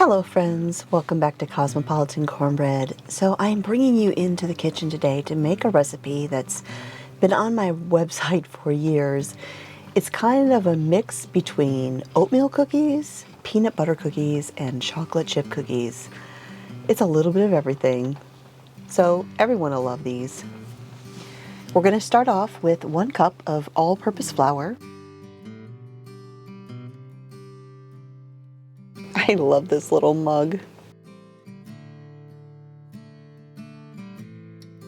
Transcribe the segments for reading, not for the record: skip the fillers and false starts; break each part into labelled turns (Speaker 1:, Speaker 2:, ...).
Speaker 1: Hello friends, welcome back to Cosmopolitan Cornbread. So I'm bringing you into the kitchen today to make a recipe that's been on my website for years. It's kind of a mix between oatmeal cookies, peanut butter cookies, and chocolate chip cookies. It's a little bit of everything, so everyone will love these. We're going to start off with 1 cup of all-purpose flour. I love this little mug.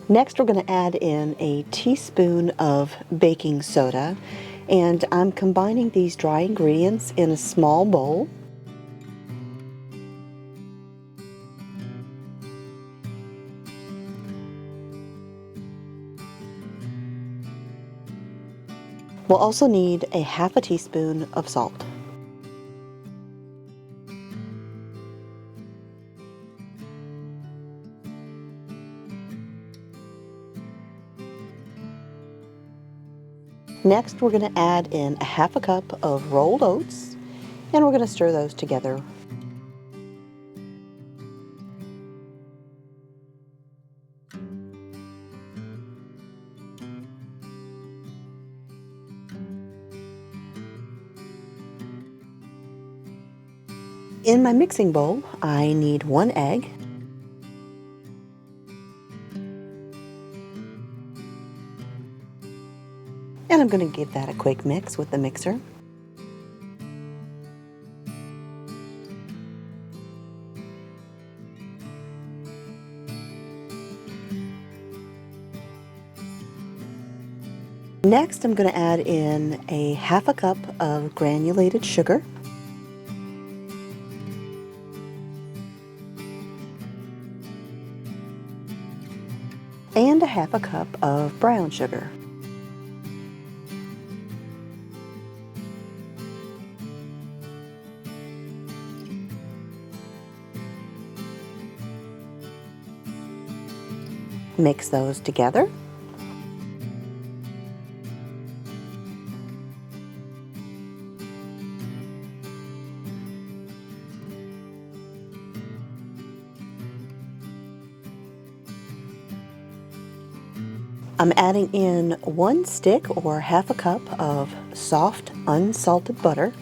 Speaker 1: Next, we're going to add in a teaspoon of baking soda, and I'm combining these dry ingredients in a small bowl. We'll also need a half a teaspoon of salt. Next, we're going to add in a half a cup of rolled oats, and we're going to stir those together. In my mixing bowl, I need 1 egg, and I'm going to give that a quick mix with the mixer. Next, I'm going to add in a half a cup of granulated sugar. And a half a cup of brown sugar. Mix those together. I'm adding in 1 stick or half a cup of soft, unsalted butter.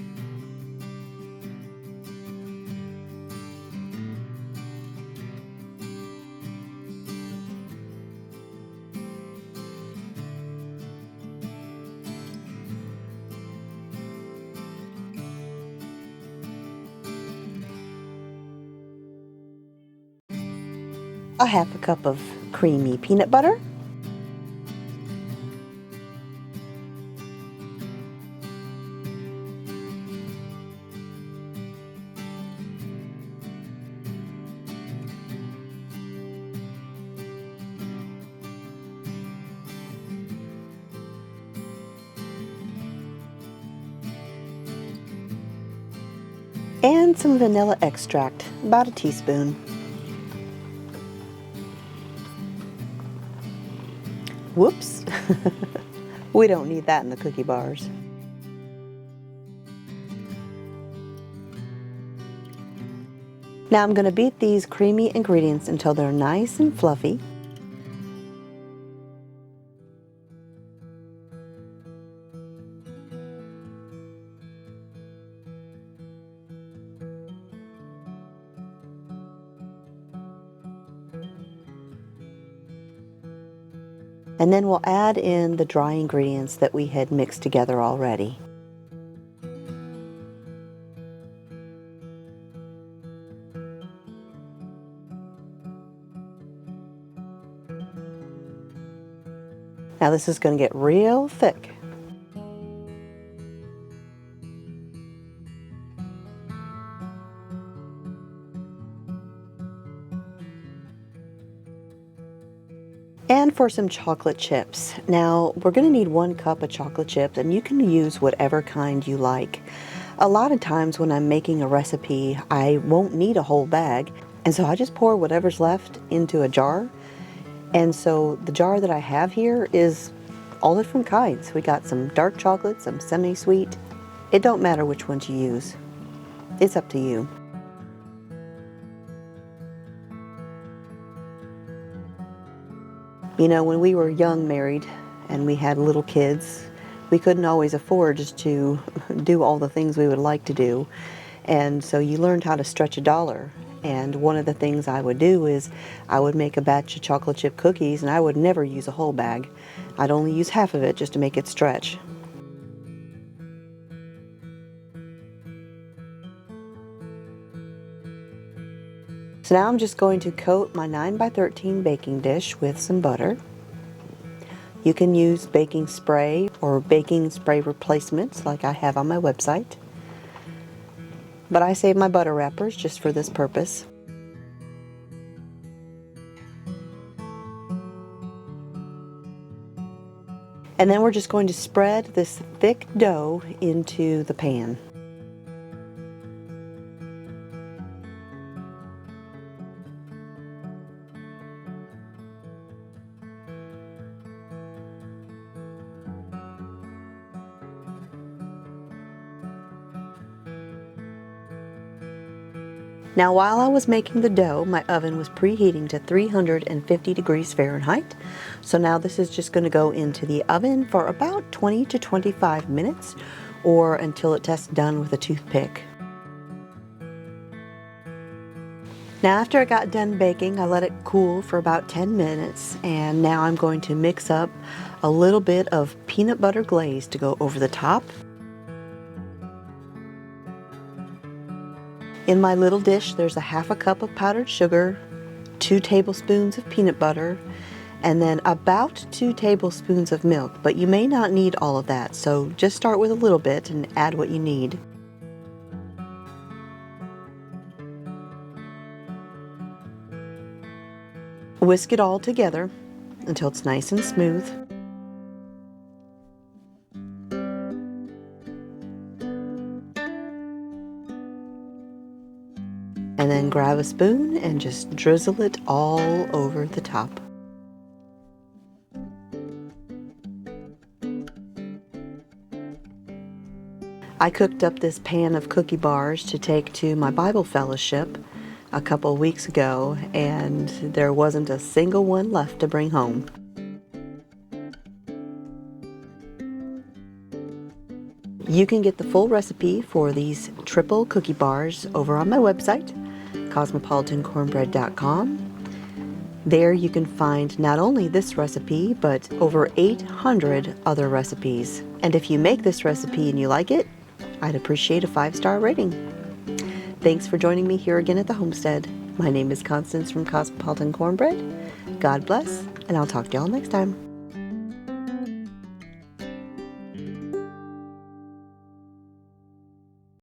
Speaker 1: A half a cup of creamy peanut butter. And some vanilla extract, about a teaspoon. Whoops, we don't need that in the cookie bars. Now I'm going to beat these creamy ingredients until they're nice and fluffy. And then we'll add in the dry ingredients that we had mixed together already. Now this is going to get real thick. And for some chocolate chips. Now we're going to need 1 cup of chocolate chips, and you can use whatever kind you like. A lot of times when I'm making a recipe, I won't need a whole bag, and so I just pour whatever's left into a jar. And so the jar that I have here is all different kinds. We got some dark chocolate, some semi-sweet. It don't matter which one you use. It's up to you. You know, when we were young married and we had little kids, we couldn't always afford to do all the things we would like to do. And so you learned how to stretch a dollar. And one of the things I would do is I would make a batch of chocolate chip cookies, and I would never use a whole bag. I'd only use half of it just to make it stretch. So now I'm just going to coat my 9x13 baking dish with some butter. You can use baking spray or baking spray replacements like I have on my website. But I save my butter wrappers just for this purpose. And then we're just going to spread this thick dough into the pan. Now while I was making the dough, my oven was preheating to 350 degrees Fahrenheit. So now this is just going to go into the oven for about 20 to 25 minutes or until it tests done with a toothpick. Now after it got done baking, I let it cool for about 10 minutes, and now I'm going to mix up a little bit of peanut butter glaze to go over the top. In my little dish, there's a half a cup of powdered sugar, 2 tablespoons of peanut butter, and then about 2 tablespoons of milk, but you may not need all of that, so just start with a little bit and add what you need. Whisk it all together until it's nice and smooth. And then grab a spoon and just drizzle it all over the top. I cooked up this pan of cookie bars to take to my Bible fellowship a couple weeks ago, and there wasn't a single one left to bring home. You can get the full recipe for these triple cookie bars over on my website, cosmopolitancornbread.com. There you can find not only this recipe, but over 800 other recipes. And if you make this recipe and you like it, I'd appreciate a 5-star rating. Thanks for joining me here again at the homestead. My name is Constance from Cosmopolitan Cornbread. God bless, and I'll talk to y'all next time.